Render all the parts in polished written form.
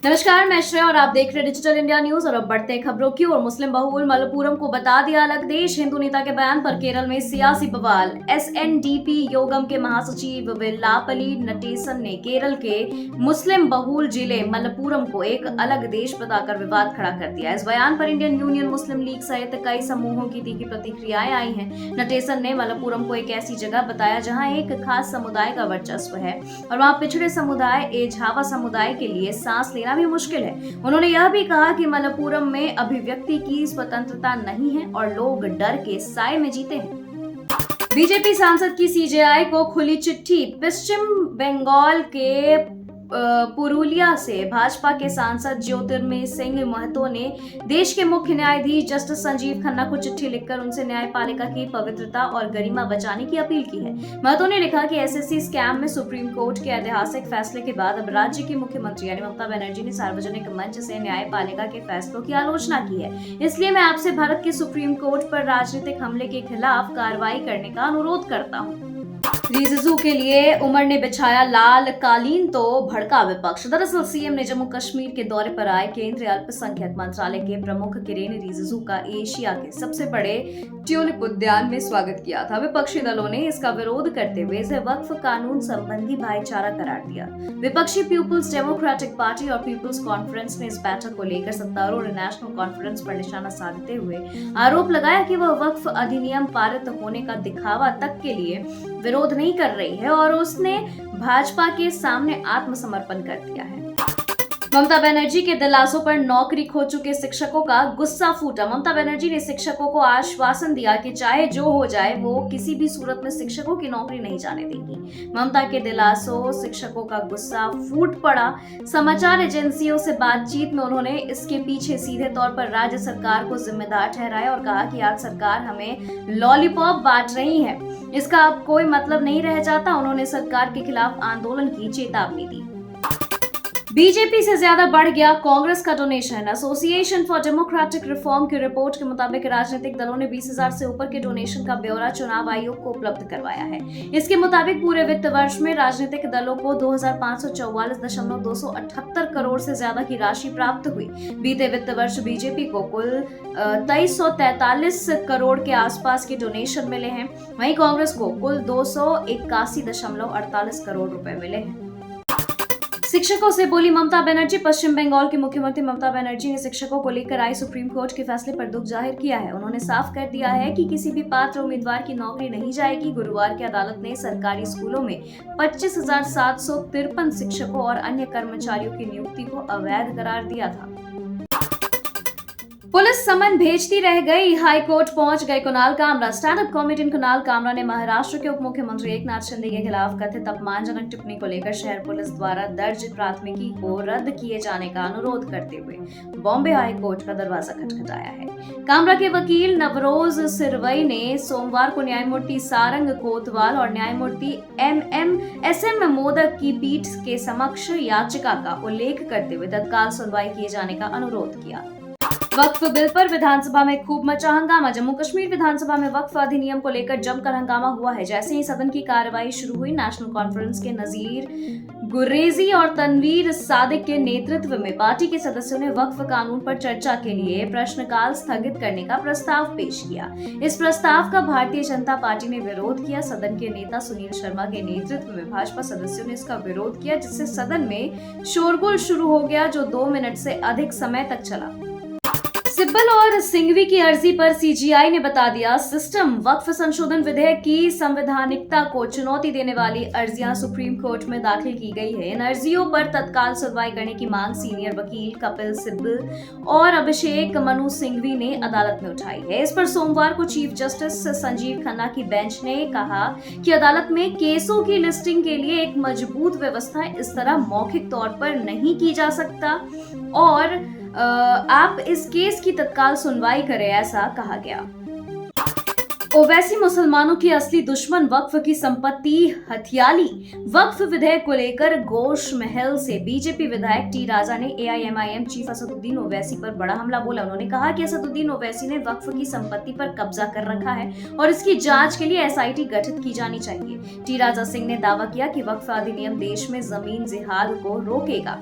नमस्कार, मैं श्रेया और आप देख रहे हैं डिजिटल इंडिया न्यूज। और अब बढ़ते हैं खबरों की ओर। मुस्लिम बहुल मलप्पुरम को बता दिया अलग देश। हिंदू नेता के बयान पर केरल में सियासी बवाल। एसएनडीपी योगम के महासचिव वेल्लापल्ली नटेसन ने केरल के मुस्लिम बहुल जिले मलप्पुरम को एक अलग देश बताकर विवाद खड़ा कर दिया। इस बयान पर इंडियन यूनियन मुस्लिम लीग सहित कई समूहों की तीखी प्रतिक्रियाएं आई हैं। नटेसन ने मलप्पुरम को एक ऐसी जगह बताया जहां एक खास समुदाय का वर्चस्व है और वहां पिछड़े समुदाय एझावा समुदाय के लिए सांस लेना भी मुश्किल है। उन्होंने यह भी कहा कि मलप्पुरम में अभिव्यक्ति की स्वतंत्रता नहीं है और लोग डर के साए में जीते हैं। बीजेपी सांसद की सीजेआई को खुली चिट्ठी। पश्चिम बंगाल के पुरुलिया से भाजपा के सांसद ज्योतिर्मय सिंह महतो ने देश के मुख्य न्यायाधीश जस्टिस संजीव खन्ना को चिट्ठी लिखकर उनसे न्यायपालिका की पवित्रता और गरिमा बचाने की अपील की है। महतो ने लिखा कि एसएससी स्कैम में सुप्रीम कोर्ट के ऐतिहासिक फैसले के बाद अब राज्य की मुख्यमंत्री यानी ममता बनर्जी ने सार्वजनिक मंच से न्यायपालिका के फैसलों की आलोचना की है। इसलिए मैं आपसे भारत के सुप्रीम कोर्ट पर राजनीतिक हमले के खिलाफ कार्रवाई करने का अनुरोध करता हूँ। रिजिजू के लिए उमर ने बिछाया लाल कालीन तो भड़का विपक्ष। दरअसल सीएम ने जम्मू कश्मीर के दौरे पर आए केंद्रीय अल्पसंख्यक मंत्रालय के प्रमुख किरेन रिजिजू का एशिया के सबसे बड़े ट्यूलिप उद्यान में स्वागत किया था। विपक्षी दलों ने इसका विरोध करते हुए इसे वक्फ कानून संबंधी भाईचारा करार दिया। विपक्षी पीपुल्स डेमोक्रेटिक पार्टी और पीपुल्स कॉन्फ्रेंस ने इस बैठक को लेकर सत्तारूढ़ नेशनल कॉन्फ्रेंस पर निशाना साधते हुए आरोप लगाया कि वह वक्फ अधिनियम पारित होने का दिखावा तक के लिए विरोध नहीं कर रही है और उसने भाजपा के सामने आत्मसमर्पण कर दिया है। ममता बनर्जी के दिलासों पर नौकरी खो चुके शिक्षकों का गुस्सा फूटा। ममता बनर्जी ने शिक्षकों को आश्वासन दिया कि चाहे जो हो जाए वो किसी भी सूरत में शिक्षकों की नौकरी नहीं जाने देगी। ममता के दिलासों शिक्षकों का गुस्सा फूट पड़ा। समाचार एजेंसियों से बातचीत में उन्होंने इसके पीछे सीधे तौर पर राज्य सरकार को जिम्मेदार ठहराया और कहा कि आज सरकार हमें लॉलीपॉप बांट रही है, इसका अब कोई मतलब नहीं रह जाता। उन्होंने सरकार के खिलाफ आंदोलन की चेतावनी दी। बीजेपी से ज्यादा बढ़ गया कांग्रेस का donation. Association for democratic reform की रिपोर्ट के मुताबिक राजनीतिक दलों ने 20,000 से ऊपर के डोनेशन का ब्यौरा चुनाव आयोग को उपलब्ध करवाया है। इसके मुताबिक पूरे वित्त वर्ष में राजनीतिक दलों को 2,544.278 करोड़ से ज्यादा की राशि प्राप्त हुई। बीते वित्त वर्ष बीजेपी को कुल 2343 करोड़ के आसपास के डोनेशन मिले हैं। वहीं कांग्रेस को कुल 281.48 करोड़ रुपए मिले हैं। शिक्षकों से बोली ममता बनर्जी। पश्चिम बंगाल की मुख्यमंत्री ममता बनर्जी ने शिक्षकों को लेकर आई सुप्रीम कोर्ट के फैसले पर दुख जाहिर किया है। उन्होंने साफ कर दिया है कि किसी भी पात्र उम्मीदवार की नौकरी नहीं जाएगी। गुरुवार की अदालत ने सरकारी स्कूलों में 25,753 शिक्षकों और अन्य कर्मचारियों की नियुक्ति को अवैध करार दिया था। पुलिस समन भेजती रह गई, हाई कोर्ट पहुंच गए Kunal Kamra. Stand up comedian Kunal Kamra ने महाराष्ट्र के उप मुख्यमंत्री एकनाथ शिंदे के खिलाफ कथित अपमानजनक टिप्पणी को लेकर शहर पुलिस द्वारा दर्ज प्राथमिकी को रद्द किए जाने का अनुरोध करते हुए बॉम्बे हाई कोर्ट का दरवाजा खटखटाया है। कामरा के वकील नवरोज सिरवई ने सोमवार को न्यायमूर्ति सारंग कोतवाल और न्यायमूर्ति एसएम मोदक की पीठ के समक्ष याचिका का उल्लेख करते हुए तत्काल सुनवाई किए जाने का अनुरोध किया। वक्फ बिल पर विधानसभा में खूब मचा हंगामा। जम्मू कश्मीर विधानसभा में वक्फ अधिनियम को लेकर जमकर हंगामा हुआ है। जैसे ही सदन की कार्रवाई शुरू हुई, नेशनल कॉन्फ्रेंस के नजीर गुरेजी और तनवीर सादिक के नेतृत्व में पार्टी के सदस्यों ने वक्फ कानून पर चर्चा के लिए प्रश्नकाल स्थगित करने का प्रस्ताव पेश किया। इस प्रस्ताव का भारतीय जनता पार्टी ने विरोध किया। सदन के नेता सुनील शर्मा के नेतृत्व में भाजपा सदस्यों ने इसका विरोध किया, जिससे सदन में शोरगुल शुरू हो गया जो 2 मिनट से अधिक समय तक चला। सिब्बल और सिंघवी की अर्जी पर सीजीआई ने बता दिया सिस्टम। वक्फ संशोधन विधेयक की संवैधानिकता को चुनौती देने वाली अर्जियां सुप्रीम कोर्ट में दाखिल की गई है। इन अर्जियों पर तत्काल सुनवाई करने की मांग सीनियर वकील कपिल सिब्बल और अभिषेक मनु सिंघवी ने अदालत में उठाई है। इस पर सोमवार को चीफ जस्टिस संजीव खन्ना की बेंच ने कहा कि अदालत में केसों की लिस्टिंग के लिए एक मजबूत व्यवस्था इस तरह मौखिक तौर पर नहीं की जा सकता और आप इस केस की तत्काल सुनवाई करें, ऐसा कहा गया। ओवैसी मुसलमानों की असली दुश्मन, वक्फ की संपत्ति हथियाली। वक्फ विधेयक को लेकर गोश महल से बीजेपी विधायक टी राजा ने एआईएमआईएम चीफ असदुद्दीन ओवैसी पर बड़ा हमला बोला। उन्होंने कहा कि असदुद्दीन ओवैसी ने वक्फ की संपत्ति पर कब्जा कर रखा है और इसकी जांच के लिए एसआईटी गठित की जानी चाहिए। टी राजा सिंह ने दावा किया कि वक्फ अधिनियम देश में जमीन जिहाद को रोकेगा।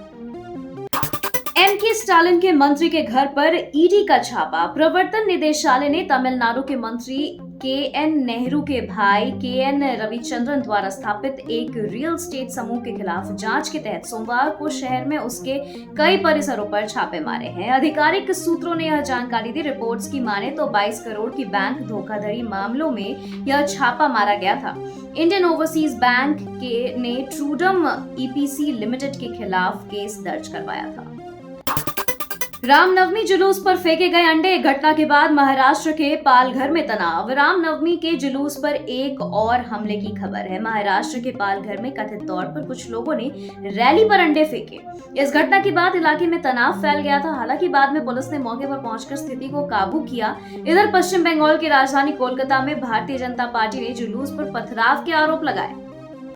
के स्टालिन के मंत्री के घर पर ईडी का छापा। प्रवर्तन निदेशालय ने तमिलनाडु के मंत्री के.एन. नेहरू के भाई के.एन. रविचंद्रन द्वारा स्थापित एक रियल एस्टेट समूह के खिलाफ जांच के तहत सोमवार को शहर में उसके कई परिसरों पर छापे मारे हैं। आधिकारिक सूत्रों ने यह जानकारी दी। रिपोर्ट्स की माने तो 22 करोड़ की बैंक धोखाधड़ी मामलों में यह छापा मारा गया था। इंडियन ओवरसीज बैंक ने ट्रूडम ईपीसी लिमिटेड के खिलाफ केस दर्ज करवाया था। रामनवमी जुलूस पर फेंके गए अंडे। घटना के बाद महाराष्ट्र के पालघर में तनाव। रामनवमी के जुलूस पर एक और हमले की खबर है। महाराष्ट्र के पालघर में कथित तौर पर कुछ लोगों ने रैली पर अंडे फेंके। इस घटना के बाद इलाके में तनाव फैल गया था। हालांकि बाद में पुलिस ने मौके पर पहुंचकर स्थिति को काबू किया। इधर पश्चिम बंगाल की राजधानी कोलकाता में भारतीय जनता पार्टी ने जुलूस पर पथराव के आरोप लगाए।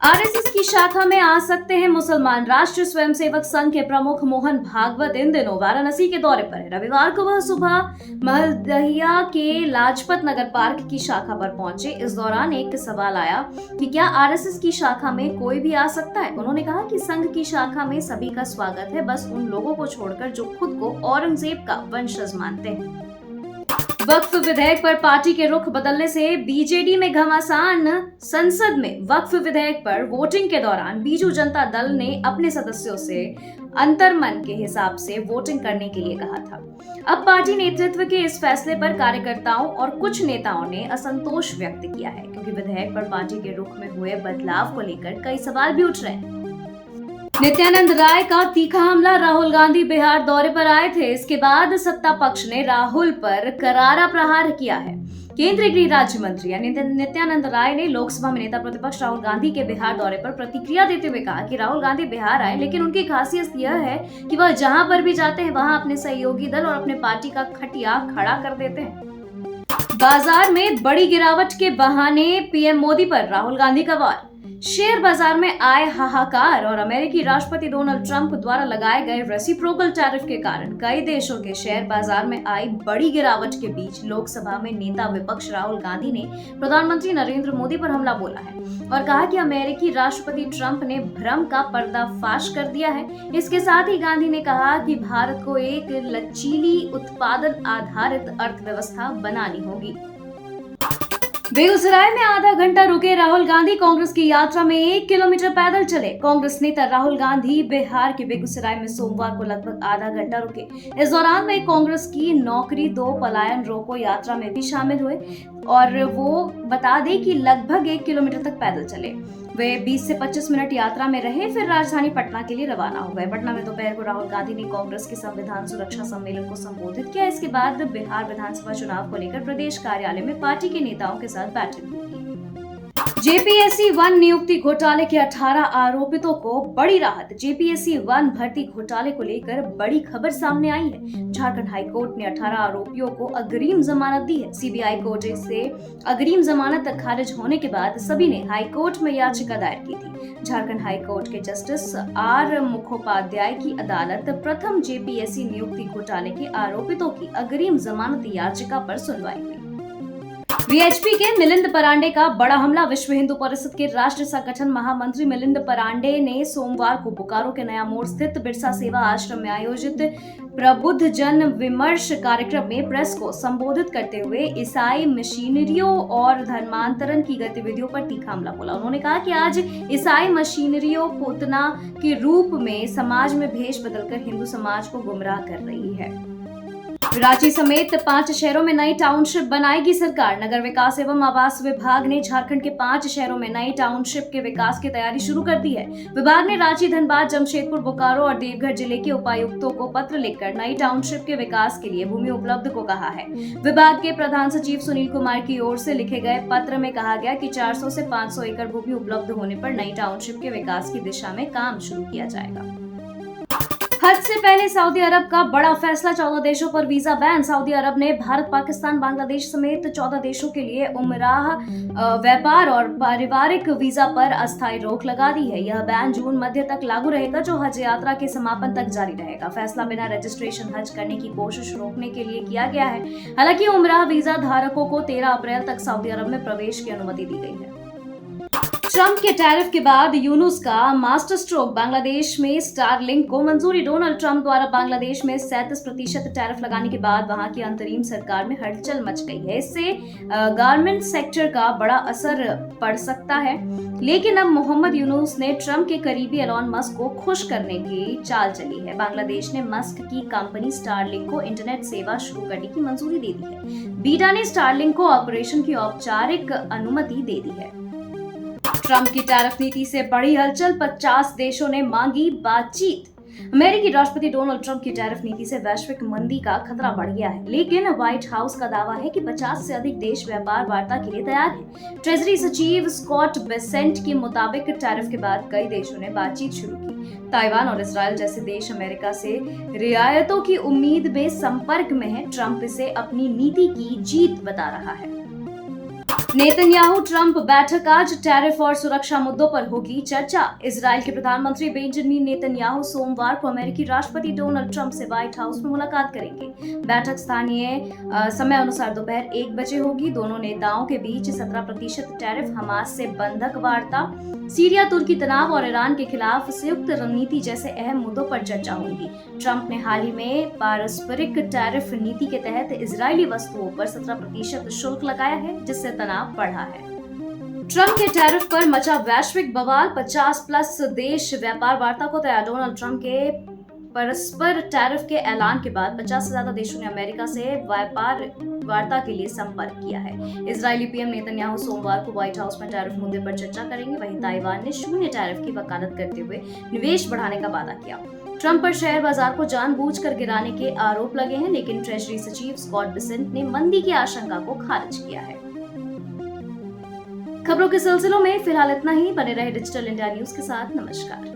आरएसएस की शाखा में आ सकते हैं मुसलमान। राष्ट्रीय स्वयंसेवक संघ के प्रमुख मोहन भागवत इन दिनों वाराणसी के दौरे पर है। रविवार को वह सुबह महदहिया के लाजपत नगर पार्क की शाखा पर पहुंचे। इस दौरान एक सवाल आया कि क्या आरएसएस की शाखा में कोई भी आ सकता है। उन्होंने कहा कि संघ की शाखा में सभी का स्वागत है, बस उन लोगों को छोड़कर जो खुद को औरंगजेब का वंशज मानते हैं। वक्फ विधेयक पर पार्टी के रुख बदलने से बीजेडी में घमासान। संसद में वक्फ विधेयक पर वोटिंग के दौरान बीजू जनता दल ने अपने सदस्यों से अंतर्मन के हिसाब से वोटिंग करने के लिए कहा था। अब पार्टी नेतृत्व के इस फैसले पर कार्यकर्ताओं और कुछ नेताओं ने असंतोष व्यक्त किया है, क्योंकि विधेयक पर पार्टी के रुख में हुए बदलाव को लेकर कई सवाल भी उठ रहे हैं। नित्यानंद राय का तीखा हमला। राहुल गांधी बिहार दौरे पर आए थे। इसके बाद सत्ता पक्ष ने राहुल पर करारा प्रहार किया है। केंद्रीय गृह राज्य मंत्री यानी नित्यानंद राय ने लोकसभा में नेता प्रतिपक्ष राहुल गांधी के बिहार दौरे पर प्रतिक्रिया देते हुए कहा कि राहुल गांधी बिहार आए, लेकिन उनकी खासियत यह है कि वह जहां पर भी जाते हैं वहां अपने सहयोगी दल और अपने पार्टी का खटिया खड़ा कर देते हैं। बाजार में बड़ी गिरावट के बहाने पीएम मोदी पर राहुल गांधी का वार। शेयर बाजार में आए हाहाकार और अमेरिकी राष्ट्रपति डोनाल्ड ट्रंप द्वारा लगाए गए रेसिप्रोकल टैरिफ के कारण कई देशों के शेयर बाजार में आई बड़ी गिरावट के बीच लोकसभा में नेता विपक्ष राहुल गांधी ने प्रधानमंत्री नरेंद्र मोदी पर हमला बोला है और कहा कि अमेरिकी राष्ट्रपति ट्रंप ने भ्रम का पर्दाफाश कर दिया है। इसके साथ ही गांधी ने कहा कि भारत को एक लचीली उत्पादन आधारित अर्थव्यवस्था बनानी होगी। बेगूसराय में आधा घंटा रुके राहुल गांधी। कांग्रेस की यात्रा में 1 किलोमीटर पैदल चले। कांग्रेस नेता राहुल गांधी बिहार के बेगूसराय में सोमवार को लगभग आधा घंटा रुके। इस दौरान वे कांग्रेस की नौकरी दो पलायन रोको यात्रा में भी शामिल हुए और वो बता दें कि लगभग 1 किलोमीटर तक पैदल चले। वे 20 से 25 मिनट यात्रा में रहे, फिर राजधानी पटना के लिए रवाना हो गए। पटना में दोपहर को राहुल गांधी ने कांग्रेस के संविधान सुरक्षा सम्मेलन को संबोधित किया। इसके बाद बिहार विधानसभा चुनाव को लेकर प्रदेश कार्यालय में पार्टी के नेताओं के साथ बैठक हुई। जेपीएससी 1 नियुक्ति घोटाले के 18 आरोपितों को बड़ी राहत। जेपीएससी 1 भर्ती घोटाले को लेकर बड़ी खबर सामने आई है। झारखंड हाईकोर्ट ने 18 आरोपियों को अग्रिम जमानत दी है। सीबीआई कोर्ट से अग्रिम जमानत खारिज होने के बाद सभी ने हाईकोर्ट में याचिका दायर की थी। झारखंड हाईकोर्ट के जस्टिस आर मुखोपाध्याय की अदालत प्रथम जेपीएससी नियुक्ति घोटाले के आरोपितों की अग्रिम जमानत याचिका पर सुनवाई हुई। वीएचपी के मिलिंद परांडे का बड़ा हमला। विश्व हिंदू परिषद के राष्ट्रीय संगठन महामंत्री मिलिंद परांडे ने सोमवार को बोकारो के नया मोड़ स्थित बिरसा सेवा आश्रम में आयोजित प्रबुद्ध जन विमर्श कार्यक्रम में प्रेस को संबोधित करते हुए ईसाई मशीनरियों और धर्मांतरण की गतिविधियों पर तीखा हमला बोला। उन्होंने कहा कि आज ईसाई मशीनरियों पूतना के रूप में समाज में भेष बदलकर हिंदू समाज को गुमराह कर रही है। रांची समेत 5 शहरों में नई टाउनशिप बनाएगी सरकार। नगर विकास एवं आवास विभाग ने झारखंड के 5 शहरों में नई टाउनशिप के विकास की तैयारी शुरू कर दी है। विभाग ने रांची, धनबाद, जमशेदपुर, बोकारो और देवघर जिले के उपायुक्तों को पत्र लिखकर नई टाउनशिप के विकास के लिए भूमि उपलब्ध को कहा है। विभाग के प्रधान सचिव सुनील कुमार की ओर से लिखे गए पत्र में कहा गया कि 400 से 500 एकड़ भूमि उपलब्ध होने पर नई टाउनशिप के विकास की दिशा में काम शुरू किया जाएगा। हज से पहले सऊदी अरब का बड़ा फैसला। 14 देशों पर वीजा बैन। सऊदी अरब ने भारत, पाकिस्तान, बांग्लादेश समेत 14 देशों के लिए उमराह, व्यापार और पारिवारिक वीजा पर अस्थायी रोक लगा दी है। यह बैन जून मध्य तक लागू रहेगा, जो हज यात्रा के समापन तक जारी रहेगा। फैसला बिना रजिस्ट्रेशन हज करने की कोशिश रोकने के लिए किया गया है। हालांकि उमराह वीजा धारकों को 13 अप्रैल तक सऊदी अरब में प्रवेश की अनुमति दी गई है। ट्रंप के टैरिफ के बाद यूनुस का मास्टर स्ट्रोक, बांग्लादेश में स्टारलिंक को मंजूरी। डोनाल्ड ट्रंप द्वारा बांग्लादेश में 37% टैरिफ लगाने के बाद वहां की अंतरिम सरकार में हलचल मच गई है। इससे गारमेंट सेक्टर का बड़ा असर पड़ सकता है। लेकिन अब मोहम्मद यूनुस ने ट्रंप के करीबी एलॉन मस्क को खुश करने की चाल चली है। बांग्लादेश ने मस्क की कंपनी स्टारलिंक को इंटरनेट सेवा शुरू करने की मंजूरी दे दी है। बीटा ने स्टारलिंक को ऑपरेशन की औपचारिक अनुमति दे दी है। ट्रंप की टैरिफ नीति से बड़ी हलचल, 50 देशों ने मांगी बातचीत। अमेरिकी राष्ट्रपति डोनाल्ड ट्रंप की टैरिफ नीति से वैश्विक मंदी का खतरा बढ़ गया है, लेकिन व्हाइट हाउस का दावा है कि 50 से अधिक देश व्यापार वार्ता के लिए तैयार हैं। ट्रेजरी सचिव स्कॉट बेसेंट के मुताबिक टैरिफ के बाद कई देशों ने बातचीत शुरू की। ताइवान और इजराइल जैसे देश अमेरिका से रियायतों की उम्मीद में संपर्क में है। ट्रंप इसे अपनी नीति की जीत बता रहा है। नेतन्याहू ट्रंप बैठक, आज टैरिफ और सुरक्षा मुद्दों पर होगी चर्चा। इजराइल के प्रधानमंत्री बेंजामिन नेतन्याहू सोमवार को अमेरिकी राष्ट्रपति डोनाल्ड ट्रंप से व्हाइट हाउस में मुलाकात करेंगे। बैठक स्थानीय समय अनुसार दोपहर 1 बजे होगी। दोनों नेताओं के बीच 17% टैरिफ, हमास से बंधक वार्ता, सीरिया तुर्की तनाव और ईरान के खिलाफ संयुक्त रणनीति जैसे अहम मुद्दों पर चर्चा होगी। ट्रंप ने हाल ही में पारस्परिक टैरिफ नीति के तहत इजरायली वस्तुओं पर 17% शुल्क लगाया है, जिससे तनाव बढ़ा है। ट्रंप के टैरिफ पर मचा वैश्विक बवाल, 50+ देश व्यापार वार्ता को तैयार। डोनाल्ड ट्रंप के परस्पर टैरिफ के ऐलान के बाद 50 से ज्यादा देशों ने अमेरिका से व्यापार वार्ता के लिए संपर्क किया है। इजरायली पीएम नेतन्याहू सोमवार को व्हाइट हाउस में टैरिफ मुद्दे पर चर्चा करेंगे। वहीं ताइवान ने शून्य टैरिफ की वकालत करते हुए निवेश बढ़ाने का वादा किया। ट्रंप पर शेयर बाजार को जानबूझकर गिराने के आरोप लगे हैं, लेकिन ट्रेजरी सचिव स्कॉट बेसेंट ने मंदी की आशंका को खारिज किया है। खबरों के सिलसिलों में फिलहाल इतना ही। बने रहे डिजिटल इंडिया न्यूज के साथ। नमस्कार।